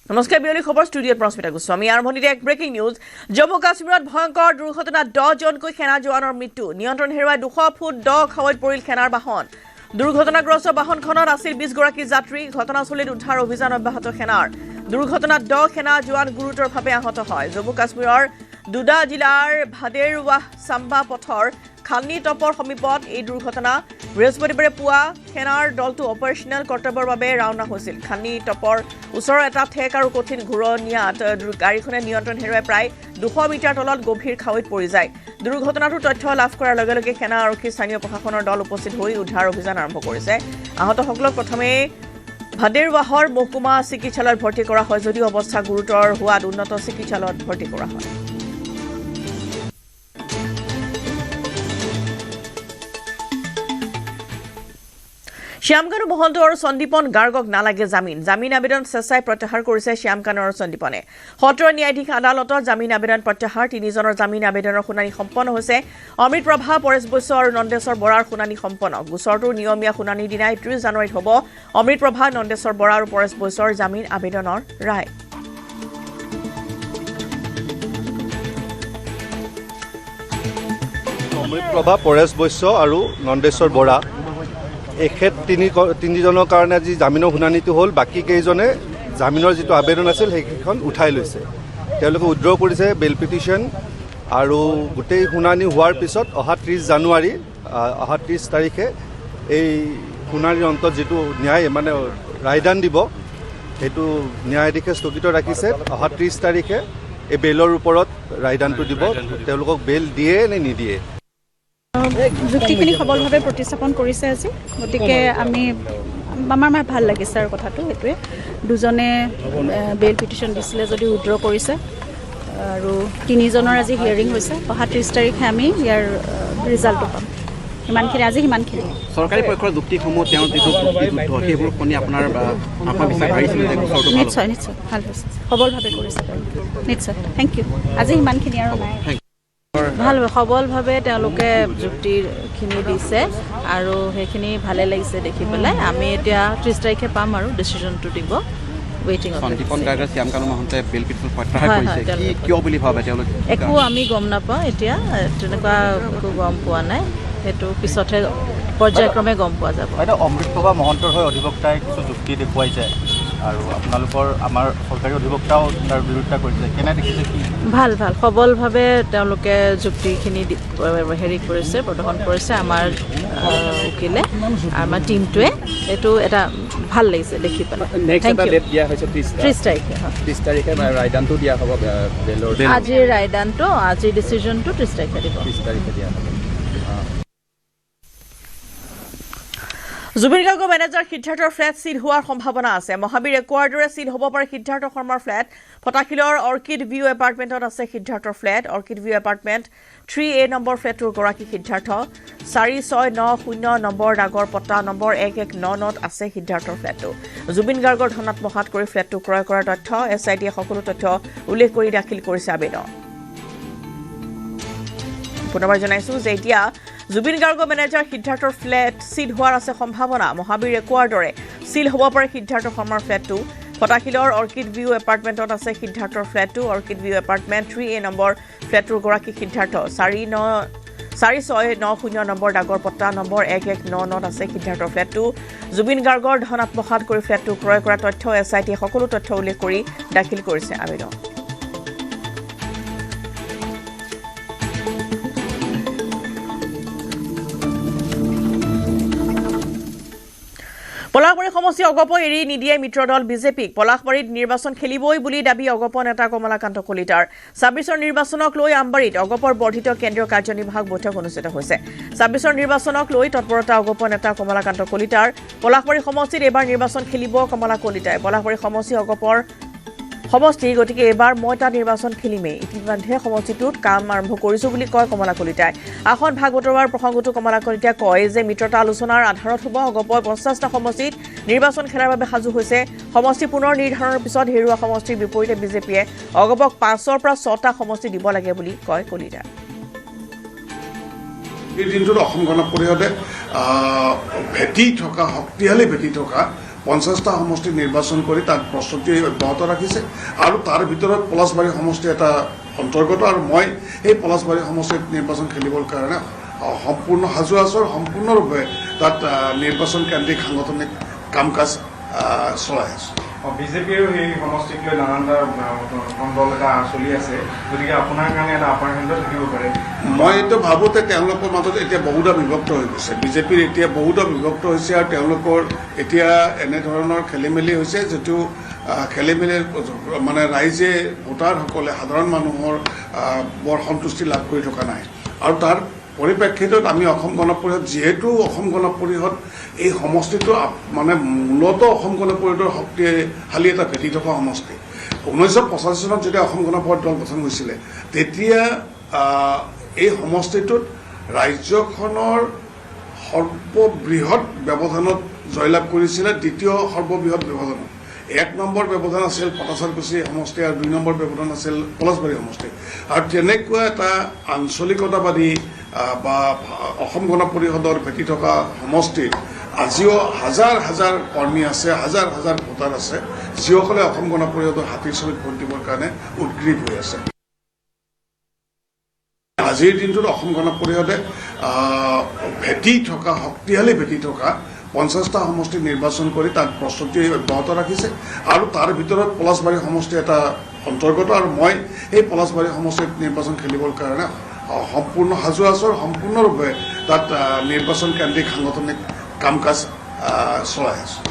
নমস্কাৰ বিয়লি খবৰ ষ্টুডিঅ'ত প্ৰস্মিতা গোস্বামী আৰম্ভণিতে এক ব্ৰেকিং নিউজ জম্মু কাশ্মীৰত ভয়ংকৰ দুৰ্ঘটনাত 10 জনকৈ সেনা জোৱানৰ মৃত্যু নিয়ন্ত্ৰণ হেৰুৱাই 200 ফুট দ খাৱৈত পৰিল সেনাৰ বাহন দুৰ্ঘটনাগ্ৰস্ত বাহনখনত আছিল 20 গৰাকী যাত্ৰী ঘটনাস্থলীত উদ্ধাৰ অভিযান অব্যাহত সেনাৰ দুৰ্ঘটনাত 10 সেনা জোৱান গুৰুতৰভাৱে আহত হয় জম্মু কাশ্মীৰৰ দুডা জিলাৰ ভাদেৰৱাহ চাম্বা পথৰ খালনি টপৰ সমীপত এই দুৰ্ঘটনা বৃহস্পতিবাৰে পুৱা সেনাৰ দলটো অপাৰেশ্যনেল কৰ্তব্যৰ বাবে ৰাওনা হৈছিল খালনি টপৰ ওচৰৰ এটা ঠেক আৰু কঠিন ঘূৰণিয়াত গাড়ীখনে নিয়ন্ত্ৰণ হেৰুৱাই প্ৰায় 200 মিটাৰ তলত গভীৰ খাৱৈত পৰি যায় দুৰ্ঘটনাটোৰ তথ্য লাভ কৰাৰ লগে লগে সেনা আৰক্ষী স্থানীয় প্ৰশাসনৰ দল উপস্থিত হৈ উদ্ধাৰ অভিযান আৰম্ভ কৰিছে আহতসকলক প্ৰথমে ভাদেৰৱাহৰ মহকুমা চিকিৎসালয়ত ভৰ্তি কৰা হয় যদিও অৱস্থা গুৰুতৰ হোৱাত উন্নত চিকিৎসালয়ত ভৰ্তি কৰা হয় শ্যামকানু মহন্ত আৰু সন্দীপন গাৰ্গক নালাগে জামিন আবেদন চেচাই প্ৰত্যাহাৰ কৰিছে শ্যামকানু আৰু সন্দীপনে সত্ৰ ন্যায়াধীশ আদালতত জামিন আবেদন প্ৰত্যাহাৰ তিনিজনৰ জামিন আবেদনৰ শুনানি সম্পন্ন হৈছে অমৃত প্ৰভা পৰেশ বৈশ্য আৰু নন্দেশ্বৰ বৰাৰ শুনানি সম্পন্ন গোচৰটোৰ নিয়মীয়া শুনানি দিনাই 30 জানুৱাৰীত হ'ব অমৃত প্ৰভা নন্দেশ্বৰ বৰা আৰু পৰেশ বৈশ্যৰ জামিন আবেদনৰ ৰায় অমৃত প্ৰভা পৰেশ বৈশ্য আৰু নন্দেশ্বৰ বৰা এখেত তিনিজনৰ কাৰণে আজি জামিনৰ শুনানিটো হ'ল বাকী কেইজনে জামিনৰ যিটো আবেদন আছিল সেইখন উঠাই লৈছে তেওঁলোকে উইথড্ৰ কৰিছে বেল পিটিশ্যন আৰু গোটেই শুনানি হোৱাৰ পিছত অহা 30 জানুৱাৰী অহা 30 তাৰিখে এই শুনানিৰ অন্তত যিটো ন্যায় মানে ৰায়দান দিব সেইটো ন্যায়াধীশে স্থগিত ৰাখিছে অহা 30 তাৰিখে এই বেলৰ ওপৰত ৰায়দানটো দিব তেওঁলোকক বেল দিয়ে নে নিদিয়ে যুক্তিখিনি সবলভাৱে প্ৰতিস্থাপন কৰিছে আজি গতিকে আমাৰ ভাল লাগিছে আৰু কথাটো সেইটোৱে দুজনে বেল পিটিশ্যন দিছিলে যদি উইথড্ৰ কৰিছে আৰু তিনিজনৰ আজি হিয়াৰিং হৈছে অহা 30 তাৰিখে আমি ইয়াৰ ৰিজাল্টটো পাম সিমানখিনি চৰকাৰী পক্ষৰ যুক্তিসমূহ তেওঁৰ যিটো সেইবোৰ শুনি আপোনাৰ আত্মবিশ্বাস বাঢ়িছিলে যে গোচৰটো নিশ্চয় ভাল হৈছে সবলভাৱে কৰিছে নিশ্চয় থেংক ইউ আজি সিমানখিনি আৰু নাই ভাল সবলভাৱে তেওঁলোকে যুক্তিখিনি দিছে আৰু সেইখিনি ভালে লাগিছে দেখি পেলাই আমি এতিয়া 30 তাৰিখে পাম আৰু ডিচিশ্যনটো দিব ৱেইটিং সন্দীপন গাৰ্গৰ শ্যামকানু মহন্তে বেল পিটিশ্যন প্ৰত্যাহাৰ কৰিছে কিয় বুলি ভাবে তেওঁলোকে একো আমি গম নাপাওঁ এতিয়া তেনেকুৱা একো গম পোৱা নাই সেইটো পিছতহে পৰ্যায়ক্ৰমে গম পোৱা যাব এটা অমৃত প্ৰভা মহন্তৰ হৈ অধিবক্তাই কিছু যুক্তি দেখুৱাইছে আৰু আপোনালোকৰ আমাৰ চৰকাৰী অধিবক্তাও তাৰ বিৰোধিতা কৰিছে কেনে দেখিছে কি ভাল সবলভাৱে তেওঁলোকে যুক্তিখিনি হেৰি কৰিছে প্ৰদৰ্শন কৰিছে আমাৰ উকিলে আমাৰ টীমটোৱে এইটো এটা ভাল লাগিছে দেখি পেলাই ত্ৰিছ তাৰিখে ৰায়দানটো দিয়া হ'ব আজিৰ ৰায়দানটো আজিৰ ডিচিশ্যনটো 30 তাৰিখে দিব 30 তাৰিখে দিয়া হ'ব জুবিন গাৰ্গৰ মেনেজাৰ সিদ্ধাৰ্থৰ ফ্লেট সিল হোৱাৰ সম্ভাৱনা আছে মহাবীৰ একুৱাৰ্ডৰে সিল হ'ব পাৰে সিদ্ধাৰ্থ শৰ্মাৰ ফ্লেট ফটাখিলৰ অৰ্কিড ভিউ এপাৰ্টমেণ্টত আছে সিদ্ধাৰ্থৰ flat orchid view apartment 3A number ফ্লেটটোৰ গৰাকী সিদ্ধাৰ্থ 4690 নম্বৰ ডাগৰ পটা নম্বৰ 1199ত আছে সিদ্ধাৰ্থৰ ফ্লেটটো জুবিন গাৰ্গৰ ধনাত্মক হাত কৰি ফ্লেটটো ক্ৰয় কৰাৰ তথ্য SITয়ে সকলো তথ্য উল্লেখ কৰি দাখিল কৰিছে আবেদন পুনৰবাৰ জনাইছো যে এতিয়া জুবিন গাৰ্গৰ মেনেজাৰ সিদ্ধাৰ্থৰ ফ্লেট সিল হোৱাৰ আছে সম্ভাৱনা মহাবীৰ একুৱাৰ্ডৰে সিল হ'ব পাৰে সিদ্ধাৰ্থ শৰ্মাৰ ফ্লেটটো ফটাখিলৰ অৰ্কিড ভিউ এপাৰ্টমেণ্টত আছে সিদ্ধাৰ্থৰ ফ্লেটটো orchid view apartment 3A number ফ্লেটটোৰ গৰাকী সিদ্ধাৰ্থ 4690 নম্বৰ ডাগৰ পটা নম্বৰ 1199ত আছে সিদ্ধাৰ্থৰ ফ্লেটটো জুবিন গাৰ্গৰ ধন আত্মসাৎ কৰি ফ্লেটটো ক্ৰয় কৰা তথ্য SITয়ে সকলো তথ্য উল্লেখ কৰি দাখিল কৰিছে আবেদন পলাশবাৰী সমষ্টি অগপ এৰি নিদিয়ে মিত্ৰদল বিজেপিক পলাশবাৰীত নিৰ্বাচন খেলিবই বুলি দাবী অগপ নেতা কমলাকান্ত কলিতাৰ 26ৰ নিৰ্বাচনক লৈ আমবাৰীত অগপৰ বৰ্ধিত কেন্দ্ৰীয় কাৰ্যনিৰ্বাহক বৈঠক অনুষ্ঠিত হৈছে 26ৰ নিৰ্বাচনক লৈ তৎপৰতা অগপ নেতা কমলাকান্ত কলিতাৰ পলাশবাৰী সমষ্টিত এবাৰ নিৰ্বাচন খেলিব কমলা কলিতাই পলাশবাৰী সমষ্টি অগপৰ সমষ্টি গতিকে এবাৰ মই তাত নিৰ্বাচন খেলিমেই ইতিমধ্যে সমষ্টিটোত কাম আৰম্ভ কৰিছো বুলি কয় কমলা কলিতাই আসন ভাগ বতৰাৰ প্ৰসংগটো কমলা কলিতাই কয় যে মিত্ৰতা আলোচনাৰ আধাৰত হ'ব অগপৰ 50টা সমষ্টিত নিৰ্বাচন খেলাৰ বাবে সাজু হৈছে সমষ্টি পুনৰ নিৰ্ধাৰণৰ পিছত হেৰুৱা সমষ্টিৰ বিপৰীতে বিজেপিয়ে অগপক 5ৰ পৰা 6টা সমষ্টি দিব লাগে বুলি কয় কলিতাই এই দিনটোত অসম গণ পৰিষদে ভেটি থকা শক্তিশালী ভেটি থকা 50টা সমষ্টি নিৰ্বাচন কৰি তাত প্ৰস্তুতি অব্যাহত ৰাখিছে আৰু তাৰ ভিতৰত পলাশবাৰী সমষ্টি এটা অন্তৰ্গত আৰু মই এই পলাশবাৰী সমষ্টিত নিৰ্বাচন খেলিবৰ কাৰণে সম্পূৰ্ণ সাজু আছোঁ আৰু সম্পূৰ্ণৰূপে তাত নিৰ্বাচন কেন্দ্ৰিক সাংগঠনিক কাম কাজ চলাই আছোঁ বিজেপিয়েও সেই সমষ্টিক লৈ নানানটা কণ্ডল এটা চলি আছে গতিকে আপোনাৰ কাৰণে এটা আপাৰ হেণ্ডত থাকিব পাৰে মই এইটো ভাবোঁ যে তেওঁলোকৰ মাজত এতিয়া বহুতো বিভক্ত হৈ গৈছে বিজেপিৰ এতিয়া বহুতো বিভক্ত হৈছে আৰু তেওঁলোকৰ এতিয়া এনেধৰণৰ খেলিমেলি হৈছে যিটো খেলিমেলি মানে ৰাইজে ভোটাৰসকলে সাধাৰণ মানুহৰ বৰ সন্তুষ্টি লাভ কৰি থকা নাই আৰু তাৰ পৰিপ্ৰেক্ষিতত আমি অসম গণ পৰিষদ যিহেতু অসম গণ পৰিষদ এই সমষ্টিটো মানে মূলত অসম গণ পৰিষদৰ শক্তিশালী এটা ভেটি থকা সমষ্টি 1985 চনত যেতিয়া অসম গণ পৰিষদ দল গঠন হৈছিলে তেতিয়া এই সমষ্টিটোত ৰাজ্যখনৰ সৰ্ববৃহৎ ব্যৱধানত জয়লাভ কৰিছিলে দ্বিতীয় সৰ্ববৃহৎ ব্যৱধানত 1 নম্বৰ ব্যৱধান আছিল পটাচাৰকুছি সমষ্টি আৰু 2 নম্বৰ ব্যৱধান আছিল পলাশবাৰী সমষ্টি আৰু তেনেকুৱা এটা আঞ্চলিকতাবাদী বা অসম গণ পৰিষদৰ ভেটি থকা সমষ্টিত আজিও হাজাৰ হাজাৰ কৰ্মী আছে হাজাৰ হাজাৰ ভোটাৰ আছে যিসকলে অসম গণ পৰিষদৰ হাতীৰ ছবিত ভোট দিবৰ কাৰণে উদ্গ্ৰীৱ হৈ আছে আজিৰ দিনটোত অসম গণ পৰিষদে ভেটি থকা শক্তিশালী ভেটি থকা 50টা সমষ্টি নিৰ্বাচন কৰি তাত প্ৰস্তুতি অব্যাহত ৰাখিছে আৰু তাৰ ভিতৰত পলাশবাৰী সমষ্টি এটা অন্তৰ্গত আৰু মই এই পলাশবাৰী সমষ্টিত নিৰ্বাচন খেলিবৰ কাৰণে সম্পূৰ্ণ সাজু আছোঁ আৰু সম্পূৰ্ণৰূপে তাত নিৰ্বাচন কেন্দ্ৰিক সাংগঠনিক কাম কাজ চলাই আছোঁ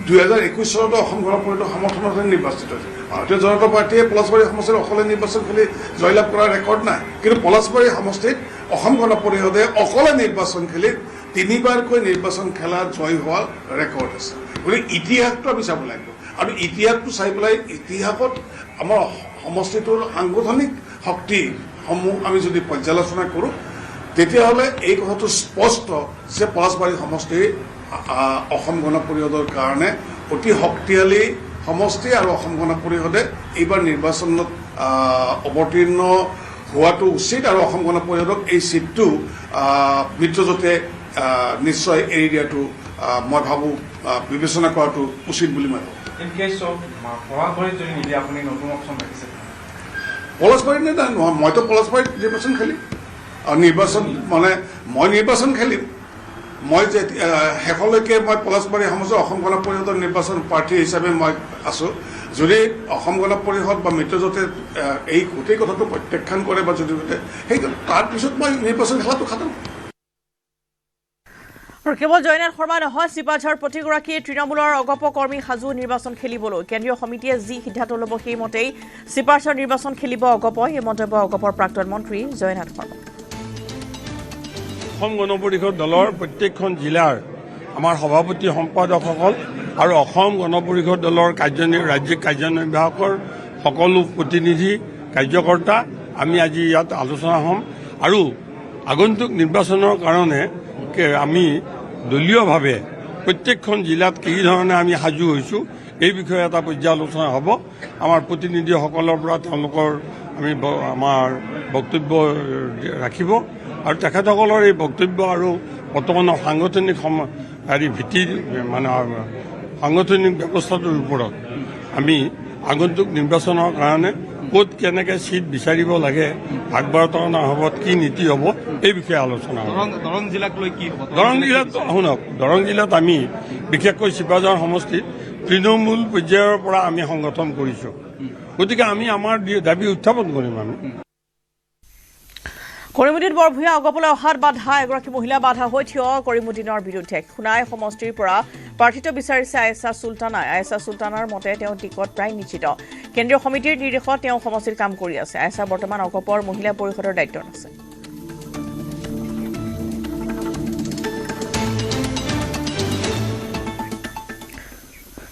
2021 চনতো অসম গণ পৰিষদৰ সমৰ্থনতে নিৰ্বাচিত হৈছে ভাৰতীয় জনতা পাৰ্টীয়ে পলাশবাৰী সমষ্টিত অকলে নিৰ্বাচন খেলি জয়লাভ কৰাৰ ৰেকৰ্ড নাই কিন্তু পলাশবাৰী সমষ্টিত অসম গণ পৰিষদে অকলে নিৰ্বাচন খেলি 3বাৰকৈ নিৰ্বাচন খেলা জয় হোৱাৰ ৰেকৰ্ড আছে গতিকে ইতিহাসটো আমি চাব লাগিব আৰু ইতিহাসটো চাই পেলাই ইতিহাসত আমাৰ সমষ্টিটোৰ সাংগঠনিক শক্তিসমূহ আমি যদি পৰ্যালোচনা কৰোঁ তেতিয়াহ'লে এই কথাটো স্পষ্ট যে পলাশবাৰী সমষ্টি অসম গণ পৰিষদৰ কাৰণে অতি শক্তিশালী সমষ্টি আৰু অসম গণ পৰিষদে এইবাৰ নিৰ্বাচনত অৱতীৰ্ণ হোৱাটো উচিত আৰু অসম গণ পৰিষদক এই চিটটো মিত্ৰজোঁটে নিশ্চয় এৰি দিয়াটো মই ভাবোঁ বিবেচনা কৰাটো উচিত বুলি মই ভাবোঁ ইন কেছ অফ পলাশবাৰীত যদি নিদিয়ে আপুনি নতুন অপশ্যন ৰাখিছে পলাশবাৰীত নহয় মইতো পলাশবাৰীত নিৰ্বাচন খেলিম আৰু নিৰ্বাচন মানে মই নিৰ্বাচন খেলিম মই যে শেষলৈকে মই পলাশবাৰী সমষ্টি অসম গণ পৰিষদৰ নিৰ্বাচন প্ৰাৰ্থী হিচাপে মই আছোঁ যদি অসম গণ পৰিষদ বা মিত্ৰজোঁটে এই গোটেই কথাটো প্ৰত্যাখ্যান কৰে বা যদি সেই তাৰপিছত মই নিৰ্বাচন খেলাটো খাটাম আৰু কেৱল জয়নাথ শৰ্মা নহয় শিপাঝাৰ প্ৰতিগৰাকী তৃণমূলৰ অগপ কৰ্মী সাজু নিৰ্বাচন খেলিবলৈ কেন্দ্ৰীয় সমিতিয়ে যি সিদ্ধান্ত ল'ব সেইমতেই শিপাঝাৰ নিৰ্বাচন খেলিব অগপ এই মন্তব্য অগপৰ প্ৰাক্তন মন্ত্ৰী জয়নাথ শৰ্মা অসম গণ পৰিষদ দলৰ প্ৰত্যেকখন জিলাৰ আমাৰ সভাপতি সম্পাদকসকল আৰু অসম গণ পৰিষদ দলৰ ৰাজ্যিক কাৰ্যনিৰ্বাহকৰ সকলো প্ৰতিনিধি কাৰ্যকৰ্তা আমি আজি ইয়াত আলোচনা হ'ম আৰু আগন্তুক নিৰ্বাচনৰ কাৰণে আমি দলীয়ভাৱে প্ৰত্যেকখন জিলাত কি ধৰণে আমি সাজু হৈছোঁ এই বিষয়ে এটা পৰ্যালোচনা হ'ব আমাৰ প্ৰতিনিধিসকলৰ পৰা তেওঁলোকৰ আমি আমাৰ বক্তব্য ৰাখিব আৰু তেখেতসকলৰ এই বক্তব্য আৰু বৰ্তমানৰ সাংগঠনিক ভিত্তিৰ মানে সাংগঠনিক ব্যৱস্থাটোৰ ওপৰত আমি আগন্তুক নিৰ্বাচনৰ কাৰণে ক'ত কেনেকৈ চিট বিচাৰিব লাগে ভাগ বাৰটনা হ'ব কি নীতি হ'ব এই বিষয়ে আলোচনা হ'ব দৰং জিলাক লৈ কি হ'ব দৰং জিলাত শুনক দৰং জিলাত আমি বিশেষকৈ শিপাঝাৰ সমষ্টিত তৃণমূল পৰ্যায়ৰ পৰা আমি সংগঠন কৰিছোঁ গতিকে আমি আমাৰ দাবী উত্থাপন কৰিম আমি কৰিমুদ্দিন বৰভূঞা অগপলৈ অহাত বাধা এগৰাকী মহিলা বাধা হৈ থিয় কৰিমুদ্দিনৰ বিৰুদ্ধে সোণাই সমষ্টিৰ পৰা প্ৰাৰ্থিত্ব বিচাৰিছে আয়েশা চুলতানাই আয়েশা চুলতানাৰ মতে তেওঁ টিকট প্ৰায় নিশ্চিত কেন্দ্ৰীয় সমিতিৰ নিৰ্দেশত তেওঁ সমষ্টিৰ কাম কৰি আছে আয়েশা বৰ্তমান অগপৰ মহিলা পৰিষদৰ দায়িত্বত আছে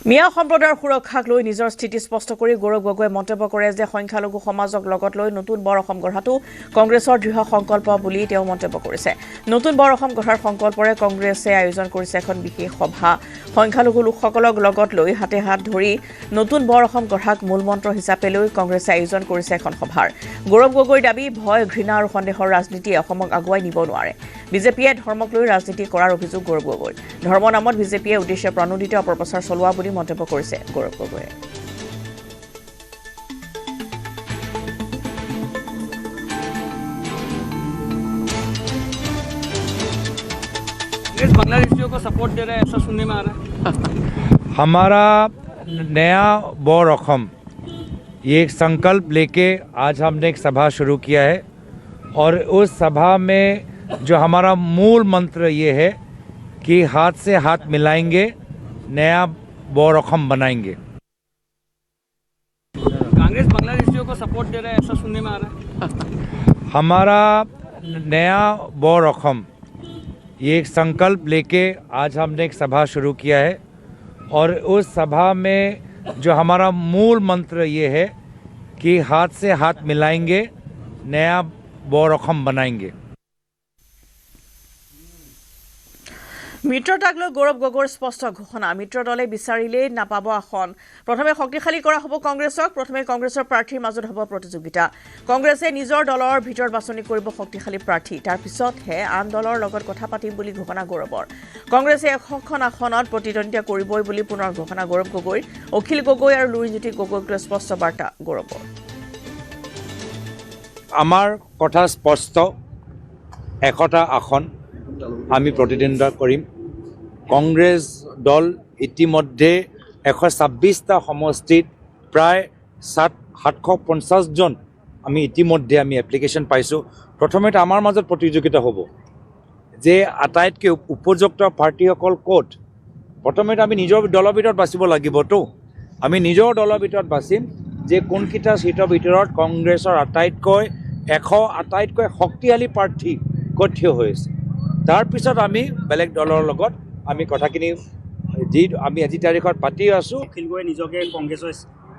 মিয়া সম্প্ৰদায়ৰ সুৰক্ষাক লৈ নিজৰ স্থিতি স্পষ্ট কৰি গৌৰৱ গগৈয়ে মন্তব্য কৰে যে সংখ্যালঘু সমাজক লগত লৈ নতুন বৰ অসম গঢ়াটো কংগ্ৰেছৰ দৃঢ় সংকল্প বুলি তেওঁ মন্তব্য কৰিছে নতুন বৰ অসম গঢ়াৰ সংকল্পৰে কংগ্ৰেছে আয়োজন কৰিছে এখন বিশেষ সভা সংখ্যালঘু লোকসকলক লগত লৈ হাতে হাত ধৰি নতুন বৰ অসম গঢ়াক মূলমন্ত্ৰ হিচাপে লৈ কংগ্ৰেছে আয়োজন কৰিছে এখন সভাৰ গৌৰৱ গগৈৰ দাবী ভয় ঘৃণা আৰু সন্দেহৰ ৰাজনীতিয়ে অসমক আগুৱাই নিব নোৱাৰে বিজেপিয়ে ধৰ্মক লৈ ৰাজনীতি কৰাৰ অভিযোগ গৌৰৱ গগৈৰ ধৰ্ম নামত বিজেপিয়ে উদ্দেশ্য প্ৰণোদিত অপপ্ৰচাৰ চলোৱা বুলি মন্তব্য কৰিছে গৌৰৱ গগৈয়ে बांग्लादेशियों को सपोर्ट दे रहे हैं ऐसा सुनने में आ रहा है हमारा नया बौर अखम ये एक संकल्प लेके आज हमने एक सभा शुरू किया है और उस सभा में जो हमारा मूल मंत्र ये है कि हाथ से हाथ मिलाएंगे नया बौर अखम बनाएंगे कांग्रेस बांग्लादेशियों को सपोर्ट दे रहे हैं ऐसा सुनने में आ रहा है हमारा नया बौर अखम ये एक संकल्प लेके आज हमने एक सभा शुरू किया है और उस सभा में जो हमारा मूल मंत्र ये है कि हाथ से हाथ मिलाएंगे नया बौर अखम बनाएंगे মিত্ৰতাক লৈ গৌৰৱ গগৈৰ স্পষ্ট ঘোষণা মিত্ৰ দলে বিচাৰিলেই নাপাব আসন প্ৰথমে শক্তিশালী কৰা হ'ব কংগ্ৰেছক প্ৰথমে কংগ্ৰেছৰ প্ৰাৰ্থীৰ মাজত হ'ব প্ৰতিযোগিতা কংগ্ৰেছে নিজৰ দলৰ ভিতৰত বাছনি কৰিব শক্তিশালী প্ৰাৰ্থী তাৰ পিছতহে আন দলৰ লগত কথা পাতিম বুলি ঘোষণা গৌৰৱৰ কংগ্ৰেছে 100খন আসনত প্ৰতিদ্বন্দ্বিতা কৰিবই বুলি পুনৰ ঘোষণা গৌৰৱ গগৈৰ অখিল গগৈ আৰু লুৰিণজ্যোতি গগৈক লৈ স্পষ্ট বাৰ্তা গৌৰৱৰ আমাৰ কথা স্পষ্ট 100টা আসন আমি প্ৰতিদ্বন্দ্বিতা কৰিম কংগ্ৰেছ দল ইতিমধ্যে 126টা সমষ্টিত প্ৰায় 750 জন আমি ইতিমধ্যে আমি এপ্লিকেশ্যন পাইছোঁ প্ৰথমতে আমাৰ মাজত প্ৰতিযোগিতা হ'ব যে আটাইতকৈ উপযুক্ত প্ৰাৰ্থীসকল ক'ত প্ৰথমতে আমি নিজৰ দলৰ ভিতৰত বাছিব লাগিবতো আমি নিজৰ দলৰ ভিতৰত বাছিম যে কোনকেইটা সিটৰ ভিতৰত কংগ্ৰেছৰ আটাইতকৈ শক্তিশালী প্ৰাৰ্থী ক'ত থিয় হৈ আছে তাৰপিছত আমি বেলেগ দলৰ লগত আমি কথাখিনি আমি আজি তাৰিখত পাতি আছোঁ অখিল গগৈ নিজকে কংগ্ৰেছৰ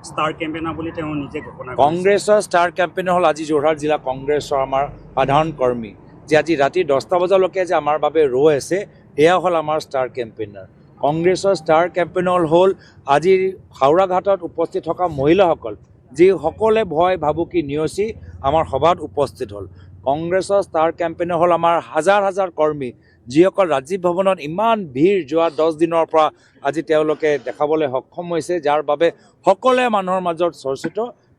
ষ্টাৰ কেম্পেইনাৰ বুলি তেওঁ নিজে ঘোষণা কংগ্ৰেছৰ ষ্টাৰ কেম্পেইনাৰ হ'ল আজি যোৰহাট জিলা কংগ্ৰেছৰ আমাৰ সাধাৰণ কৰ্মী যে আজি ৰাতি 10টা বজালৈকে যে আমাৰ বাবে ৰৈ আছে এয়া হ'ল আমাৰ ষ্টাৰ কেম্পেইনাৰ কংগ্ৰেছৰ ষ্টাৰ কেম্পেইনাৰ হ'ল আজি হাওৰা ঘাটত উপস্থিত থকা মহিলাসকল যিসকলে ভয় ভাবুকি নিয়চি আমাৰ সভাত উপস্থিত হ'ল কংগ্ৰেছৰ ষ্টাৰ কেম্পেইনাৰ হ'ল আমাৰ হাজাৰ হাজাৰ কৰ্মী যিসকল ৰাজীৱ ভৱনত ইমান ভিৰ যোৱা 10 দিনৰ পৰা আজি তেওঁলোকে দেখাবলৈ সক্ষম হৈছে যাৰ বাবে সকলোৱে মানুহৰ মাজত চৰ্চিত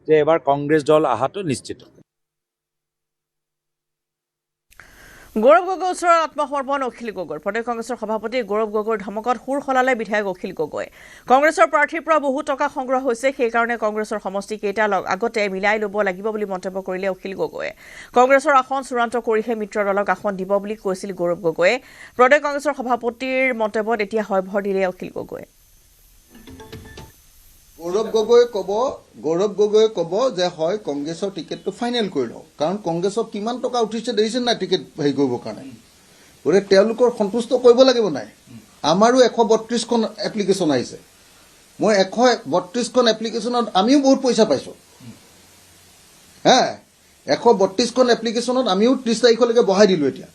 যে এবাৰ কংগ্ৰেছ দল আহাটো নিশ্চিত গৌৰৱ গগৈৰ ওচৰত আত্মসমৰ্পণ অখিল গগৈৰ প্ৰদেশ কংগ্ৰেছৰ সভাপতি গৌৰৱ গগৈৰ ধমকত সুৰ সলালে বিধায়ক অখিল গগৈ কংগ্ৰেছৰ প্ৰাৰ্থীৰ পৰা বহু টকা সংগ্ৰহ হৈছে সেইকাৰণে কংগ্ৰেছৰ সমষ্টি কেইটা আগতে মিলাই ল'ব লাগিব বুলি মন্তব্য কৰিলে অখিল গগৈয়ে কংগ্ৰেছৰ আসন চূড়ান্ত কৰিহে মিত্ৰ দলক আসন দিব বুলি কৈছিল গৌৰৱ গগৈয়ে প্ৰদেশ কংগ্ৰেছৰ সভাপতিৰ মন্তব্যত এতিয়া হয় ভৰ দিলে অখিল গগৈয়ে গৌৰৱ গগৈ ক'ব যে হয় কংগ্ৰেছৰ টিকেটটো ফাইনেল কৰি লওঁ কাৰণ কংগ্ৰেছৰ কিমান টকা উঠিছে দেখিছে নাই টিকেট হেৰি কৰিবৰ কাৰণে গতিকে তেওঁলোকৰ সন্তুষ্ট কৰিব লাগিব নাই আমাৰো 132খন এপ্লিকেশ্যন আহিছে মই 132খন এপ্লিকেশ্যনত আমিও বহুত পইচা পাইছোঁ 132খন এপ্লিকেশ্যনত আমিও 30 তাৰিখলৈকে বঢ়াই দিলোঁ এতিয়া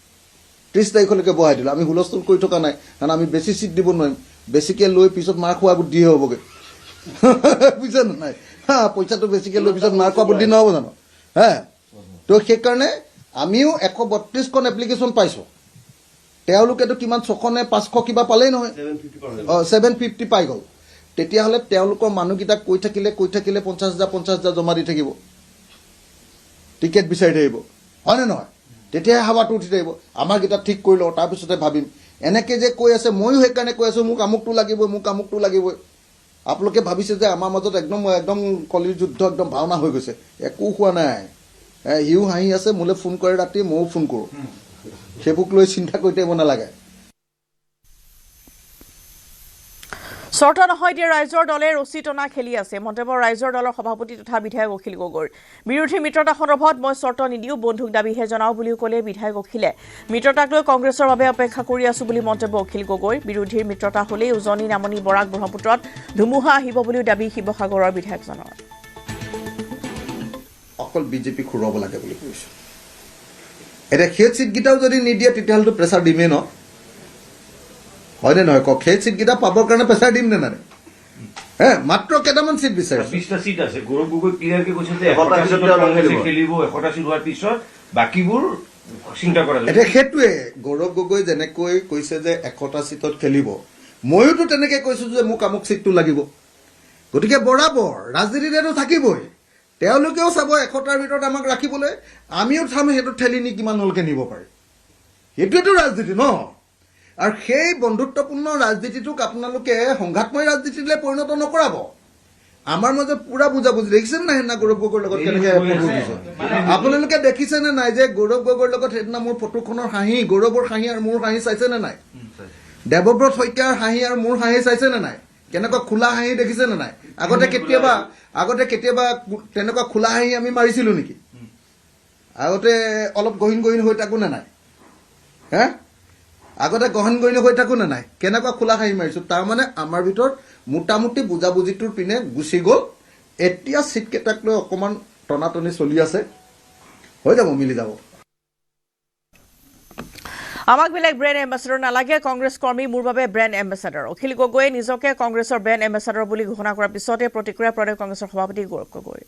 30 তাৰিখলৈকে বঢ়াই দিলোঁ আমি হুলস্থুল কৰি থকা নাই কাৰণ আমি বেছি চিট দিব নোৱাৰিম বেছিকৈ লৈ পিছত মাৰ খোৱা বুদ্ধি হ'বগৈ বুজিছে নাই পইচাটো বেছিকৈ লৈ পিছত মাৰ খোৱা বুদ্ধি নহ'ব জানো তো সেইকাৰণে আমিও 132খন এপ্লিকেশ্যন পাইছোঁ তেওঁলোকেতো কিমান 600 নে 500 কিবা পালেই নহয় 750 পাই গ'ল তেতিয়াহ'লে তেওঁলোকৰ মানুহকেইটাক কৈ থাকিলে 50,000 জমা দি থাকিব টিকেট বিচাৰি থাকিব হয়নে নহয় তেতিয়াহে হাৱাটো উঠি থাকিব আমাৰকেইটা ঠিক কৰি লওঁ তাৰপিছতে ভাবিম এনেকৈ যে কৈ আছে ময়ো সেইকাৰণে কৈ আছোঁ মোক আমুকটো লাগিবই আপোনালোকে ভাবিছে যে আমাৰ মাজত একদম কলিৰ যুদ্ধ একদম ভাওনা হৈ গৈছে একো হোৱা নাই সিও হাঁহি আছে মোলৈ ফোন কৰে ৰাতি ময়ো ফোন কৰোঁ সেইবোৰক লৈ চিন্তা কৰি থাকিব নালাগে চৰ্ত নহয় দিয়া ৰাইজৰ দলে ৰছী টনা খেলি আছে মন্তব্য ৰাইজৰ দলৰ সভাপতি তথা বিধায়ক অখিল গগৈৰ বিৰোধী মিত্ৰতা সন্দৰ্ভত মই চৰ্ত নিদিও বন্ধুক দাবীহে জনাও বুলিও ক'লে বিধায়ক অখিলে মিত্ৰতাক লৈ কংগ্ৰেছৰ বাবে অপেক্ষা কৰি আছো বুলি মন্তব্য অখিল গগৈৰ বিৰোধীৰ মিত্ৰতা হ'লেই উজনি নামনি বৰাক ব্ৰহ্মপুত্ৰত ধুমুহা আহিব বুলিও দাবী শিৱসাগৰৰ বিধায়কজনৰ অকল বিজেপি খুৰাব লাগে বুলি কৈছো এটা সেই চিটকেইটাও যদি নিদিয়ে তেতিয়াহ'লে প্ৰেছাৰ দিমেই ন হয়নে নহয় কওক সেই চিটকেইটা পাবৰ কাৰণে প্ৰেছাৰ দিম নে নাই মাত্ৰ কেইটামান চিট বিচাৰিছো 20টা চিট আছে গৌৰৱ গগৈ ক্লিয়াৰকে কৈছে যে 100টা চিট খেলিব 100টা চিট হোৱাৰ পিছত বাকীবোৰ চিন্তা কৰা যাব এতিয়া সেইটোৱে গৌৰৱ গগৈ যেনেকৈ কৈছে যে 100টা চিটত খেলিব ময়োতো তেনেকৈ কৈছো যে মোক আমুক চিটটো লাগিব গতিকে বৰাবৰ ৰাজনীতিতো থাকিবই তেওঁলোকেও চাব 100টাৰ ভিতৰত আমাক ৰাখিবলৈ আমিও চাম সেইটো ঠেলি নি কিমান হলকে নিব পাৰে সেইটোৱেতো ৰাজনীতি ন আৰু সেই বন্ধুত্বপূৰ্ণ ৰাজনীতিটোক আপোনালোকে সংঘাতময় ৰাজনীতিলৈ পৰিণত নকৰাব আমাৰ মাজত পুৰা বুজাবুজি দেখিছেনে নাই সেইদিনা গৌৰৱ গগৈৰ লগত কেনেকৈ ফটো দিছে আপোনালোকে দেখিছেনে নাই যে গৌৰৱ গগৈৰ লগত সেইদিনা মোৰ ফটোখনৰ হাঁহি গৌৰৱৰ হাঁহি আৰু মোৰ হাঁহি চাইছেনে নাই দেৱব্ৰত শইকীয়াৰ হাঁহি আৰু মোৰ হাঁহি চাইছেনে নাই কেনেকুৱা খোলা হাঁহি দেখিছেনে নাই আগতে কেতিয়াবা তেনেকুৱা খোলা হাঁহি আমি মাৰিছিলোঁ নেকি আগতে অলপ গহীন হৈ থাকোঁ নে নাই আগতে গহন গহীন হৈ থাকোঁ নে নাই কেনেকুৱা খোলা হাঁহি মাৰিছোঁ তাৰমানে আমাৰ ভিতৰত মোটামুটি বুজাবুজিটোৰ পিনে গুচি গ'ল এতিয়া চিটকেইটাক লৈ অকণমান টনাটনি চলি আছে হৈ যাব মিলি যাব আমাক বেলেগ ব্ৰেণ্ড এম্বেচাডৰ নালাগে কংগ্ৰেছ কৰ্মী মোৰ বাবে ব্ৰেণ্ড এম্বেচাডৰ অখিল গগৈয়ে নিজকে কংগ্ৰেছৰ ব্ৰেণ্ড এম্বেচাডৰ বুলি ঘোষণা কৰাৰ পিছতে প্ৰতিক্ৰিয়া প্ৰদান কংগ্ৰেছৰ সভাপতি গৌৰৱ গগৈ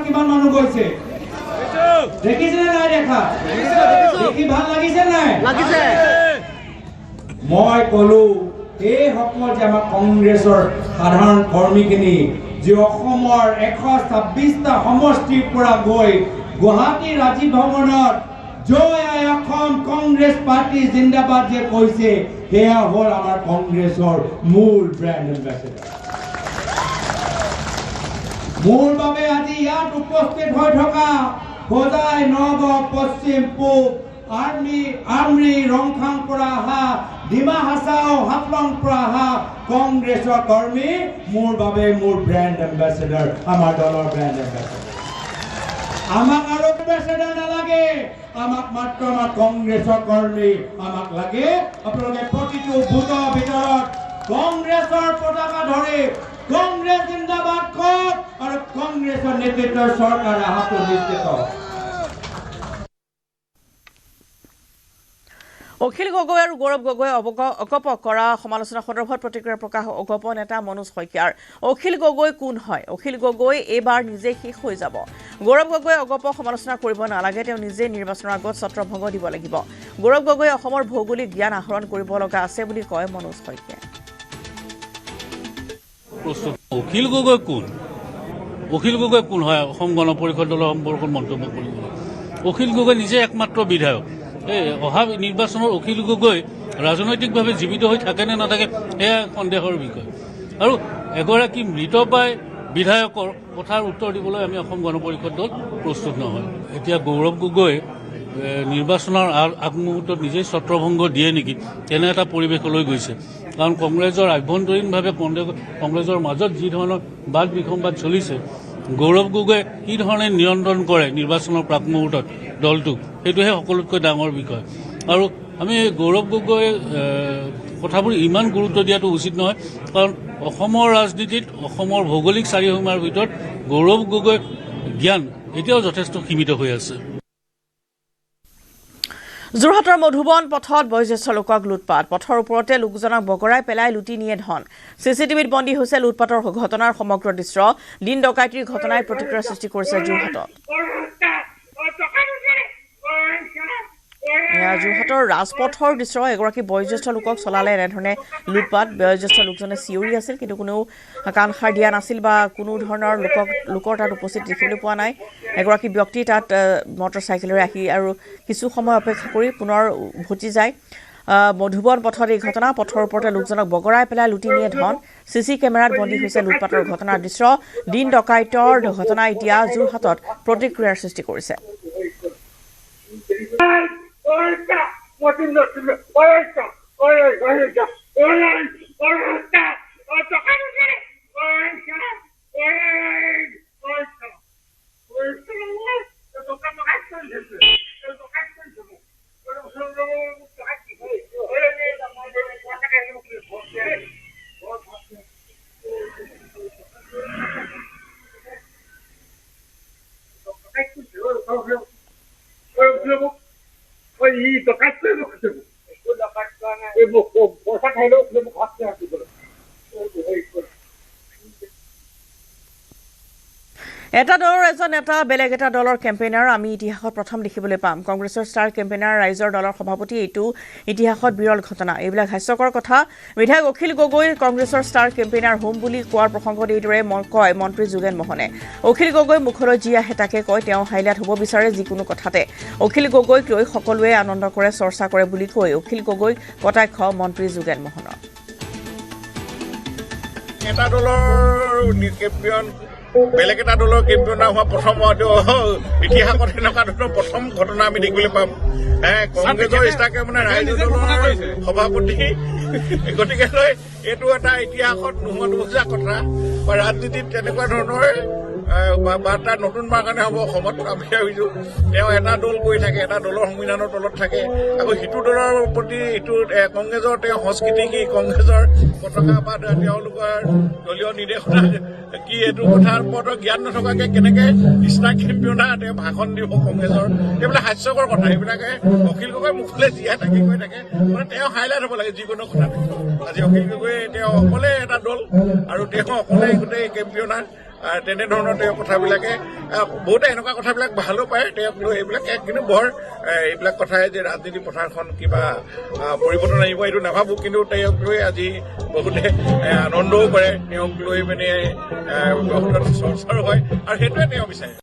কিমান মানুহ গৈছে দেখিছে নাই দেখা দেখি ভাল লাগিছে নাই লাগিছে মই কলো এই সকল যে আমাৰ কংগ্ৰেছৰ সাধাৰণ কৰ্মীখিনি যে অসমৰ 126টা সমষ্টিৰ পৰা গৈ গুৱাহাটী ৰাজীৱ ভৱনত জয় আই অসম কংগ্ৰেছ পাৰ্টি জিন্দাবাদ যে কৈছে সেয়া হ'ল আমাৰ কংগ্ৰেছৰ মূল ব্ৰেণ্ড এম্বেচাডৰ মোৰ বাবে আজি ইয়াত উপস্থিত হৈ থকা হোজাই নগাঁও পশ্চিম পূব আৰ্মি ৰংখাং পৰা অহা ডিমা হাছাও হাফলং পৰা অহা কংগ্ৰেছৰ কৰ্মী মোৰ বাবে মোৰ ব্ৰেণ্ড এম্বেচাডৰ আমাৰ দলৰ ব্ৰেণ্ড এম্বেচাডৰ আমাক আৰু এম্বেচাডৰ নালাগে আমাক মাত্ৰ আমাৰ কংগ্ৰেছৰ কৰ্মী আমাক লাগে আপোনালোকে প্ৰতিটো বুথৰ ভিতৰত কংগ্ৰেছৰ পতাকা ধৰি কংগ্ৰেছ জিন্দাবাদ কওক আৰু কংগ্ৰেছৰ নেতৃত্বৰ চৰকাৰ অহাটো নিশ্চিত অখিল গগৈ আৰু গৌৰৱ গগৈ অগপ কৰা সমালোচনা সন্দৰ্ভত প্ৰতিক্ৰিয়া প্ৰকাশ অগপ নেতা মনোজ শইকীয়াৰ অখিল গগৈ কোন হয় অখিল গগৈ এইবাৰ নিজে শেষ হৈ যাব গৌৰৱ গগৈ অগপ সমালোচনা কৰিব নালাগে তেওঁ নিজে নিৰ্বাচনৰ আগত ছত্ৰভংগ দিব লাগিব গৌৰৱ গগৈ অসমৰ ভৌগোলিক জ্ঞান আহৰণ কৰিব লগা আছে বুলি কয় মনোজ শইকীয়াই অখিল গগৈ কোন হয় অসম গণ পৰিষদ দলৰ সম্পৰ্কত মন্তব্য কৰিব অখিল গগৈ নিজে একমাত্ৰ বিধায়ক এই অহা নিৰ্বাচনৰ অখিল গগৈ ৰাজনৈতিকভাৱে জীৱিত হৈ থাকে নে নাথাকে সেয়া সন্দেহৰ বিষয় আৰু এগৰাকী মৃতপ্ৰায় বিধায়কৰ কথাৰ উত্তৰ দিবলৈ আমি অসম গণ পৰিষদ দল প্ৰস্তুত নহয় এতিয়া গৌৰৱ গগৈ নিৰ্বাচনৰ আগমুহূৰ্তত নিজেই ছত্ৰভংগ দিয়ে নেকি তেনে এটা পৰিৱেশলৈ গৈছে কাৰণ কংগ্ৰেছৰ আভ্যন্তৰীণভাৱে কংগ্ৰেছৰ মাজত যি ধৰণৰ বাদ বিসম্বাদ চলিছে গৌৰৱ গগৈ কি ধৰণে নিয়ন্ত্ৰণ কৰে নিৰ্বাচনৰ প্ৰাক মুহূৰ্তত দলটোক সেইটোহে সকলোতকৈ ডাঙৰ বিষয় আৰু আমি গৌৰৱ গগৈ কথাবোৰ ইমান গুৰুত্ব দিয়াটো উচিত নহয় কাৰণ অসমৰ ৰাজনীতিত অসমৰ ভৌগোলিক চাৰিসীমাৰ ভিতৰত গৌৰৱ গগৈ জ্ঞান এতিয়াও যথেষ্ট সীমিত হৈ আছে যোৰহাটৰ মধুবন পথত বয়োজ্যেষ্ঠ লোকক লুটপাট পথৰ ওপৰতে লোকজনক বগৰাই পেলাই লুটি নিয়ে ধন চিচিটিভিত বন্দী হৈছে লুটপাটৰ ঘটনাৰ সমগ্ৰ দৃশ্য দিন ডকাইতিৰ ঘটনাই প্ৰতিক্ৰিয়া সৃষ্টি কৰিছে যোৰহাটত যোৰহাটৰ ৰাজপথৰ দৃশ্য এগৰাকী বয়োজ্যেষ্ঠ লোকক চলালে এনেধৰণে লুটপাট বয়োজ্যেষ্ঠ লোকজনে চিঞৰি আছিল কিন্তু কোনেও কাণসাৰ দিয়া নাছিল বা কোনো ধৰণৰ লোকৰ তাত উপস্থিত দেখিবলৈ পোৱা নাই এগৰাকী ব্যক্তি তাত মটৰচাইকেলেৰে আহি আৰু কিছু সময় অপেক্ষা কৰি পুনৰ উভতি যায় মধুবন পথত এই ঘটনা পথৰ ওপৰতে লোকজনক বগৰাই পেলাই লুটি নিয়ে ধন চিচি কেমেৰাত বন্দী হৈছে লুটপাটৰ ঘটনাৰ দৃশ্য দিন ডকাইতৰ ঘটনা এতিয়া যোৰহাটত প্ৰতিক্ৰিয়াৰ সৃষ্টি কৰিছে পইচা খাইলেও মোক ঘৰত ৰাখিবলৈ এটা দলৰ এজন নেতা বেলেগ এটা দলৰ কেম্পেইনাৰ আমি ইতিহাসত প্ৰথম দেখিবলৈ পাম কংগ্ৰেছৰ ষ্টাৰ কেম্পেইনাৰ ৰাইজৰ দলৰ সভাপতি এইটো ইতিহাসত বিৰল ঘটনা এইবিলাক হাস্যকৰ কথা বিধায়ক অখিল গগৈ কংগ্ৰেছৰ ষ্টাৰ কেম্পেইনাৰ হোম বুলি কোৱাৰ প্ৰসংগত এইদৰে কয় মন্ত্ৰী যোগেন মোহনে অখিল গগৈ মুখলৈ যি আহে তাকে কয় তেওঁ হাইলাইট হ'ব বিচাৰে যিকোনো কথাতে অখিল গগৈক লৈ সকলোৱে আনন্দ কৰে চৰ্চা কৰে বুলি কৈ অখিল গগৈক কটাক্ষ মন্ত্ৰী যোগেন মোহনৰ এটা দলৰ কেম্পিয়ন বেলেগ এটা দলৰ কেম্পিয়নাৰ হোৱা প্ৰথম ইতিহাসত এনেকুৱা ধৰণৰ প্ৰথম ঘটনা আমি দেখিবলৈ পাম কংগ্ৰেছৰ ষ্টাৰকে মানে ৰাইজৰ দলৰ সভাপতি গতিকে লৈ এইটো এটা ইতিহাসত নোহোৱা কথা বা ৰাজনীতিত তেনেকুৱা ধৰণৰ বাৰ্তা নতুনবাৰ কাৰণে হ'ব অসমত আমি ভাবিছোঁ তেওঁ এটা দল কৰি থাকে এটা দলৰ সংবিধানৰ তলত থাকে আকৌ সিটো দলৰ প্ৰতি ইটো কংগ্ৰেছৰ তেওঁ সংস্কৃতি কি কংগ্ৰেছৰ পতাকা বা তেওঁলোকৰ দলীয় নিৰ্দেশনা কি এইটো কথাৰ ওপৰত জ্ঞান নথকাকৈ কেনেকৈ ষ্টাৰ কেম্পিয়নাৰ তেওঁ ভাষণ দিব কংগ্ৰেছৰ এইবিলাক হাস্যকৰ কথা এইবিলাকে অখিল গগৈ মুখলৈ জীয়াই থাকি গৈ থাকে মানে তেওঁ হাইলাইট হ'ব লাগে যিকোনো কথাতে আজি অখিল গগৈ তেওঁ অকলে এটা দল আৰু তেওঁ অকলে গোটেই কেম্পিয়নাৰ তেনেধৰণৰ তেওঁ কথাবিলাকে বহুতে এনেকুৱা কথাবিলাক ভালো পায় তেওঁক লৈ এইবিলাক কিন্তু বৰ এইবিলাক কথাই যে ৰাজনীতি পথাৰখন কিবা পৰিৱৰ্তন আহিব এইটো নাভাবোঁ কিন্তু তেওঁক লৈ আজি বহুতে আনন্দও কৰে তেওঁক লৈ মানে বহুত চৰ্চাৰো হয় আৰু সেইটোৱে তেওঁ বিচাৰে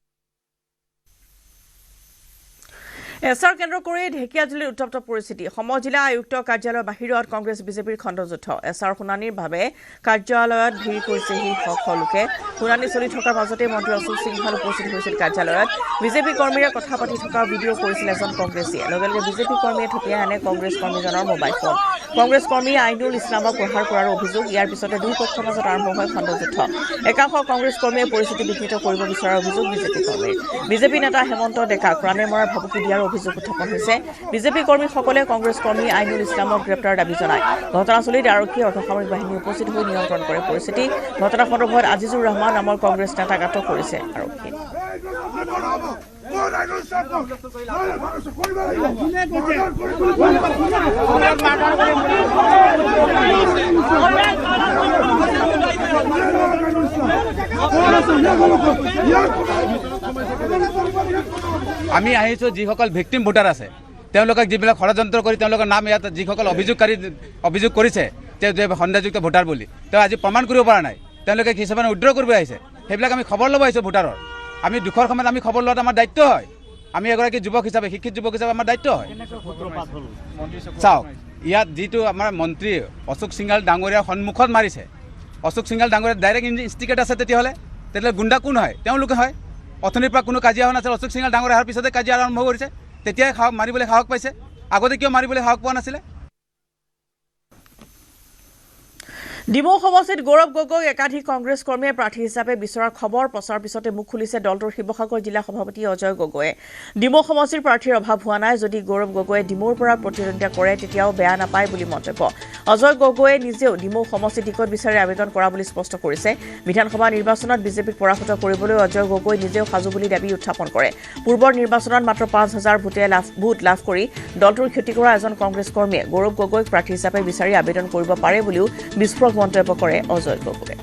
এছাৰ কেন্দ্ৰ কৰি ঢেকিয়াজুলিৰ উত্তপ্ত পৰিস্থিতি সমজিলা আয়ুক্ত কাৰ্যালয়ৰ বাহিৰত কংগ্ৰেছ বিজেপিৰ খণ্ডযুদ্ধ এছাৰ শুনানিৰ বাবে কাৰ্যালয়ত ভিৰ কৰিছে শীৰ্ষ লোকে শুনানি চলি থকাৰ মাজতে মন্ত্ৰী অশোক সিংহাল উপস্থিত হৈছিল কাৰ্যালয়ত বিজেপি কৰ্মীৰে কথা পাতি থকা ভিডিঅ' কৰিছিল এজন কংগ্ৰেছীয়ে লগে লগে বিজেপি কৰ্মীয়ে থপিয়াই আনে কংগ্ৰেছ কৰ্মীজনৰ মোবাইল ফোন কংগ্ৰেছ কৰ্মী আইনুল ইছলামক প্ৰহাৰ কৰাৰ অভিযোগ ইয়াৰ পিছতে দুই পক্ষৰ মাজত আৰম্ভ হয় খণ্ডযুদ্ধ একাংশ কংগ্ৰেছ কৰ্মীয়ে পৰিস্থিতি বিঘ্নিত কৰিব বিচৰাৰ অভিযোগ বিজেপি কৰ্মীৰ বিজেপি নেতা হেমন্ত ডেকাক প্ৰাণে মৰাৰ ভাবুকি দিয়াৰ অভিযোগ উত্থাপন হৈছে বিজেপি কৰ্মীসকলে কংগ্ৰেছ কৰ্মী আইনুল ইছলামক গ্ৰেপ্তাৰ দাবী জনায় ঘটনাস্থলীত আৰক্ষী অৰ্ধসামৰিক বাহিনী উপস্থিত হৈ নিয়ন্ত্ৰণ কৰে পৰিস্থিতি ঘটনা সন্দৰ্ভত আজিজুৰ ৰহমান নামৰ কংগ্ৰেছ নেতাক আটক কৰিছে আৰক্ষীয়ে আমি আহিছোঁ যিসকল ভিক্টিম ভোটাৰ আছে তেওঁলোকক যিবিলাক ষড়যন্ত্ৰ কৰি তেওঁলোকৰ নাম ইয়াত যিসকল অভিযোগ কৰিছে যে সন্দেহযুক্ত ভোটাৰ বুলি তেওঁ আজি প্ৰমাণ কৰিব পৰা নাই তেওঁলোকে কিছুমানে উইড্ৰ কৰিব আহিছে সেইবিলাক আমি খবৰ ল'ব আহিছোঁ ভোটাৰৰ আমি দুখৰ সময়ত আমি খবৰ লোৱাটো আমাৰ দায়িত্ব হয় আমি এগৰাকী যুৱক হিচাপে শিক্ষিত যুৱক হিচাপে আমাৰ দায়িত্ব হয় চাওক ইয়াত যিটো আমাৰ মন্ত্ৰী অশোক সিংহাল ডাঙৰীয়াৰ সন্মুখত মাৰিছে অশোক সিংহাল ডাঙৰীয়াৰ ডাইৰেক্ট ইনষ্টিগেট আছে তেতিয়াহ'লে গুণ্ডা কোন হয় তেওঁলোকে হয় অথনিৰ পৰা কোনো কাজিয়া হোৱা নাছিল অশোক সিংহাল ডাঙৰীয়া অহাৰ পিছতে কাজিয়া আৰম্ভ কৰিছে তেতিয়াই মাৰিবলৈ সাহস পাইছে আগতে কিয় মাৰিবলৈ সাহস পোৱা নাছিলে ডিমৌ সমষ্টিত গৌৰৱ গগৈক একাধিক কংগ্ৰেছ কৰ্মীয়ে প্ৰাৰ্থী হিচাপে বিচৰাৰ খবৰ প্ৰচাৰ পিছতে মুখ খুলিছে দলটোৰ শিৱসাগৰ জিলা সভাপতি অজয় গগৈয়ে ডিমৌ সমষ্টিৰ প্ৰাৰ্থীৰ অভাৱ হোৱা নাই যদি গৌৰৱ গগৈয়ে ডিমৌৰ পৰা প্ৰতিদ্বন্দ্বিতা কৰে তেতিয়াও বেয়া নাপায় বুলি মন্তব্য অজয় গগৈয়ে নিজেও ডিমৌ সমষ্টি টিকট বিচাৰি আবেদন কৰা বুলি স্পষ্ট কৰিছে বিধানসভা নিৰ্বাচনত বিজেপিক পৰাভূত কৰিবলৈ অজয় গগৈ নিজেও সাজু বুলি দাবী উত্থাপন কৰে পূৰ্বৰ নিৰ্বাচনত মাত্ৰ ৫,০০০ ভোট লাভ কৰি দলটোৰ ক্ষতি কৰা এজন কংগ্ৰেছ কৰ্মীয়ে গৌৰৱ গগৈক প্ৰাৰ্থী হিচাপে বিচাৰি আবেদন কৰিব পাৰে বুলিও বিস্ফোৰক মন্তব্য কৰে অজয় গগৈয়ে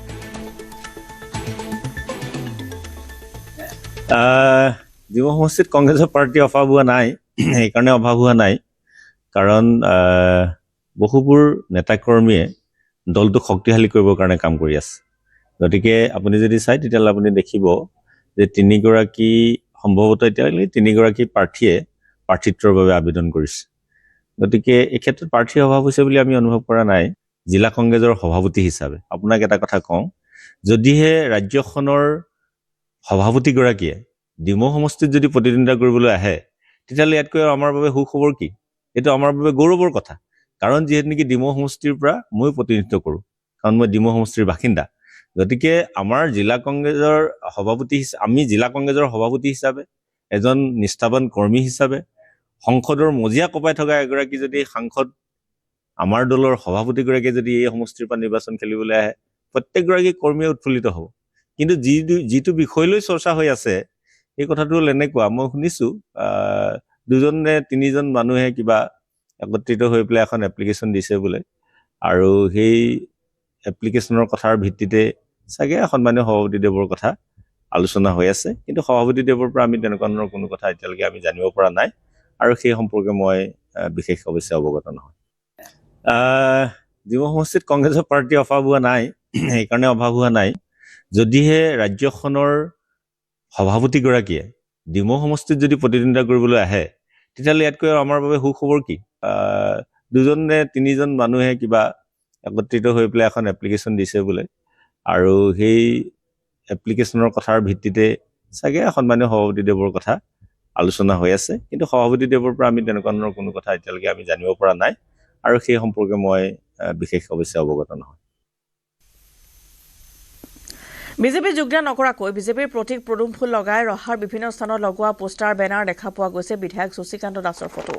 ডিমৌ সমষ্টিত কংগ্ৰেছৰ পাৰ্টীৰ অভাৱ হোৱা নাই সেইকাৰণে অভাৱ হোৱা নাই কাৰণ বহুবোৰ নেতাকৰ্মীয়ে দলটোক শক্তিশালী কৰিবৰ কাৰণে কাম কৰি আছে গতিকে আপুনি যদি চাই তেতিয়াহ'লে আপুনি দেখিব যে সম্ভৱতঃ এতিয়ালৈকে 3গৰাকী প্ৰাৰ্থীয়ে প্ৰাৰ্থিত্বৰ বাবে আবেদন কৰিছে গতিকে এই ক্ষেত্ৰত প্ৰাৰ্থীৰ অভাৱ হৈছে বুলি আমি অনুভৱ কৰা নাই জিলা কংগ্ৰেছৰ সভাপতি হিচাপে আপোনাক এটা কথা কওঁ যদিহে ৰাজ্যখনৰ সভাপতিগৰাকীয়ে ডিমৌ সমষ্টিত যদি প্ৰতিদ্বন্দ্বিতা কৰিবলৈ আহে তেতিয়াহ'লে ইয়াতকৈ আমাৰ বাবে সুখবৰ কি এইটো আমাৰ বাবে গৌৰৱৰ কথা কাৰণ যিহেতু নেকি ডিমৌ সমষ্টিৰ পৰা মই প্ৰতিনিধিত্ব কৰোঁ কাৰণ মই ডিমৌ সমষ্টিৰ বাসিন্দা গতিকে আমাৰ জিলা কংগ্ৰেছৰ সভাপতি হিচাপে এজন নিষ্ঠাবান কৰ্মী হিচাপে সংসদৰ মজিয়া কপাই থকা এগৰাকী যদি সাংসদ আমাৰ দলৰ সভাপতিগৰাকীয়ে যদি এই সমষ্টিৰ পৰা নিৰ্বাচন খেলিবলৈ আহে প্ৰত্যেকগৰাকী কৰ্মীয়ে উৎফুল্লিত হ'ব কিন্তু যিটো বিষয়লৈ চৰ্চা হৈ আছে এই কথাটো হ'ল এনেকুৱা মই শুনিছোঁ 2 নে 3জন মানুহে কিবা একত্ৰিত হৈ পেলাই এখন এপ্লিকেশ্যন দিছে বোলে আৰু সেই এপ্লিকেশ্যনৰ কথাৰ ভিত্তিতে চাগে সন্মানীয় সভাপতিদেৱৰ কথা আলোচনা হৈ আছে, কিন্তু সভাপতিদেৱৰ পৰা আমি তেনেকুৱা ধৰণৰ কোনো কথা এতিয়ালৈকে আমি জানিব পৰা নাই আৰু সেই সম্পৰ্কে মই বিশেষ অৱশ্যে অৱগত নহয়। ডিমৌ সমষ্টিত কংগ্ৰেছৰ পাৰ্টি অভাৱ হোৱা নাই, সেইকাৰণে অভাৱ হোৱা নাই। যদিহে ৰাজ্যখনৰ সভাপতিগৰাকীয়ে ডিমৌ সমষ্টিত যদি প্ৰতিদ্বন্দ্বিতা কৰিবলৈ আহে, তেতিয়াহ'লে ইয়াতকৈ আমাৰ বাবে সুখবৰ কি? 2জন নে 3জন মানুহে কিবা একত্ৰিত হৈ পেলাই এখন এপ্লিকেশ্যন দিছে বোলে, আৰু সেই এপ্লিকেশ্যনৰ কথাৰ ভিত্তিতে চাগে সন্মানীয় সভাপতিদেৱৰ কথা আলোচনা হৈ আছে, কিন্তু সভাপতিদেৱৰ পৰা আমি তেনেকুৱা ধৰণৰ কোনো কথা এতিয়ালৈকে আমি জানিব পৰা নাই আৰু সেই সম্পৰ্কে মই বিশেষ অৱশ্যে অৱগত নহয়। বিজেপি যোগদান নকৰাকৈ বিজেপিৰ প্ৰতীক পদুম ফুল লগাই ৰহাৰ বিভিন্ন স্থানত লগোৱা পোষ্টাৰ বেনাৰ দেখা পোৱা গৈছে। বিধায়ক শশীকান্ত দাসৰ ফটো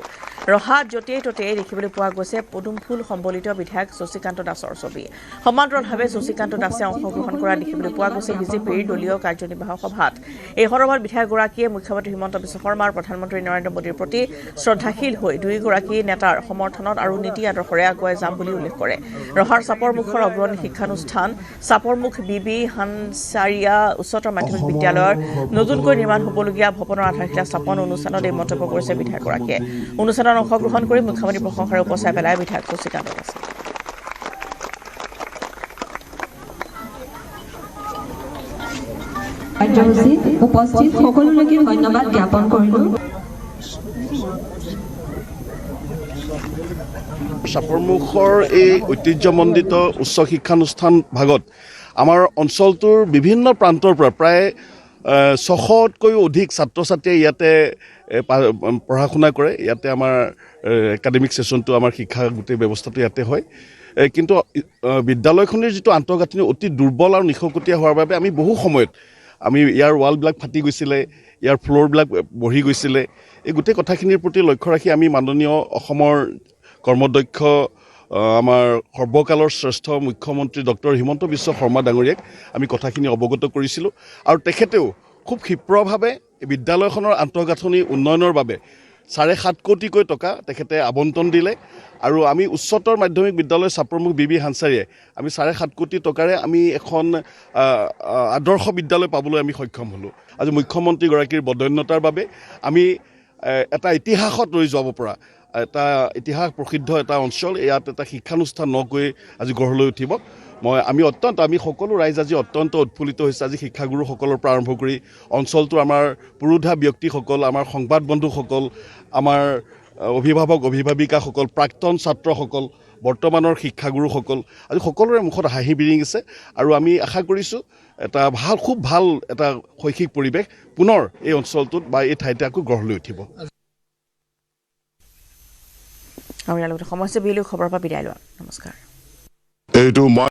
ৰহাত য'তেই ত'তেই দেখিবলৈ পোৱা গৈছে পদুম ফুল সম্বলিত বিধায়ক শশীকান্ত দাসৰ ছবি। সমান্তৰালভাৱে শশীকান্ত দাসে অংশগ্ৰহণ কৰা দেখিবলৈ পোৱা গৈছে বিজেপিৰ দলীয় কাৰ্যনিৰ্বাহক সভাত। এই সন্দৰ্ভত বিধায়কগৰাকীয়ে মুখ্যমন্ত্ৰী হিমন্ত বিশ্ব শৰ্মা আৰু প্ৰধানমন্ত্ৰী নৰেন্দ্ৰ মোদীৰ প্ৰতি শ্ৰদ্ধাশীল হৈ দুয়োগৰাকী নেতাৰ সমৰ্থনত আৰু নীতি আদৰ্শৰে আগুৱাই যাম বুলি উল্লেখ কৰে। ৰহাৰ চাপৰমুখৰ অগ্ৰণী শিক্ষানুষ্ঠান চাপৰমুখ বিবি হানচাৰিয়া উচ্চতৰ মাধ্যমিক বিদ্যালয়ৰ নতুনকৈ নিৰ্মাণ হ'বলগীয়া ভৱনৰ আধাৰশিলা স্থাপন অনুষ্ঠানত এই মন্তব্য কৰিছে বিধায়কগৰাকীয়ে। অনুষ্ঠানত অংশগ্ৰহণ কৰি মুখ্যমন্ত্ৰীৰ প্ৰশংসাৰে উপচাই পেলাই বিধায়ক শশীকান্ত দাসে। উপস্থিত সকলোলৈকে ধন্যবাদ জ্ঞাপন কৰিলোঁ। চাপৰমুখৰ এই ঐতিহ্যমণ্ডিত উচ্চ শিক্ষানুষ্ঠান ভাগত আমাৰ অঞ্চলটোৰ বিভিন্ন প্ৰান্তৰ পৰা প্ৰায় 600তকৈও অধিক ছাত্ৰ ছাত্ৰীয়ে ইয়াতে পঢ়া শুনা কৰে। ইয়াতে আমাৰ একাডেমিক ছেশ্যনটো আমাৰ শিক্ষা গোটেই ব্যৱস্থাটো ইয়াতে হয়, কিন্তু বিদ্যালয়খনিৰ যিটো আন্তঃগাঁথনি অতি দুৰ্বল আৰু নিশকটীয়া হোৱাৰ বাবে আমি বহু সময়ত ইয়াৰ ৱালবিলাক ফাটি গৈছিলে, ইয়াৰ ফ্ল'ৰবিলাক বহি গৈছিলে। এই গোটেই কথাখিনিৰ প্ৰতি লক্ষ্য ৰাখি আমি মাননীয় অসমৰ কৰ্মদক্ষ আমাৰ সৰ্বকালৰ শ্ৰেষ্ঠ মুখ্যমন্ত্ৰী ডক্টৰ হিমন্ত বিশ্ব শৰ্মা ডাঙৰীয়াক আমি কথাখিনি অৱগত কৰিছিলোঁ আৰু তেখেতেও খুব ক্ষিপ্ৰভাৱে বিদ্যালয়খনৰ আন্তঃগাঁথনি উন্নয়নৰ বাবে 7.5 কোটিকৈ টকা তেখেতে আবণ্টন দিলে আৰু আমি উচ্চতৰ মাধ্যমিক বিদ্যালয় চাপৰমুখ বিবি হানচাৰিয়ে আমি 7.5 কোটি টকাৰে আমি এখন আদৰ্শ বিদ্যালয় পাবলৈ আমি সক্ষম হ'লোঁ। আজি মুখ্যমন্ত্ৰীগৰাকীৰ বদন্যতাৰ বাবে আমি এটা ইতিহাসত ৰৈ যাব পৰা এটা ইতিহাস প্ৰসিদ্ধ এটা অঞ্চল, ইয়াত এটা শিক্ষানুষ্ঠান নকৈ আজি গঢ় লৈ উঠিব। আমি সকলো ৰাইজ আজি অত্যন্ত উৎফুল্লিত হৈছে। আজি শিক্ষাগুৰুসকলৰ পৰা আৰম্ভ কৰি অঞ্চলটোৰ আমাৰ পুৰোধা ব্যক্তিসকল, আমাৰ সংবাদ বন্ধুসকল, আমাৰ অভিভাৱক অভিভাৱিকাসকল, প্ৰাক্তন ছাত্ৰসকল, বৰ্তমানৰ শিক্ষাগুৰুসকল, আজি সকলোৰে মুখত হাঁহি বিৰিঙিছে আৰু আমি আশা কৰিছোঁ এটা খুব ভাল এটা শৈক্ষিক পৰিৱেশ পুনৰ এই অঞ্চলটোত বা এই ঠাইতে আকৌ গঢ় লৈ উঠিব। আৰু ইয়াৰ লগতে সমস্যা বিলু খবৰৰ পৰা বিদায় লোৱা। নমস্কাৰ।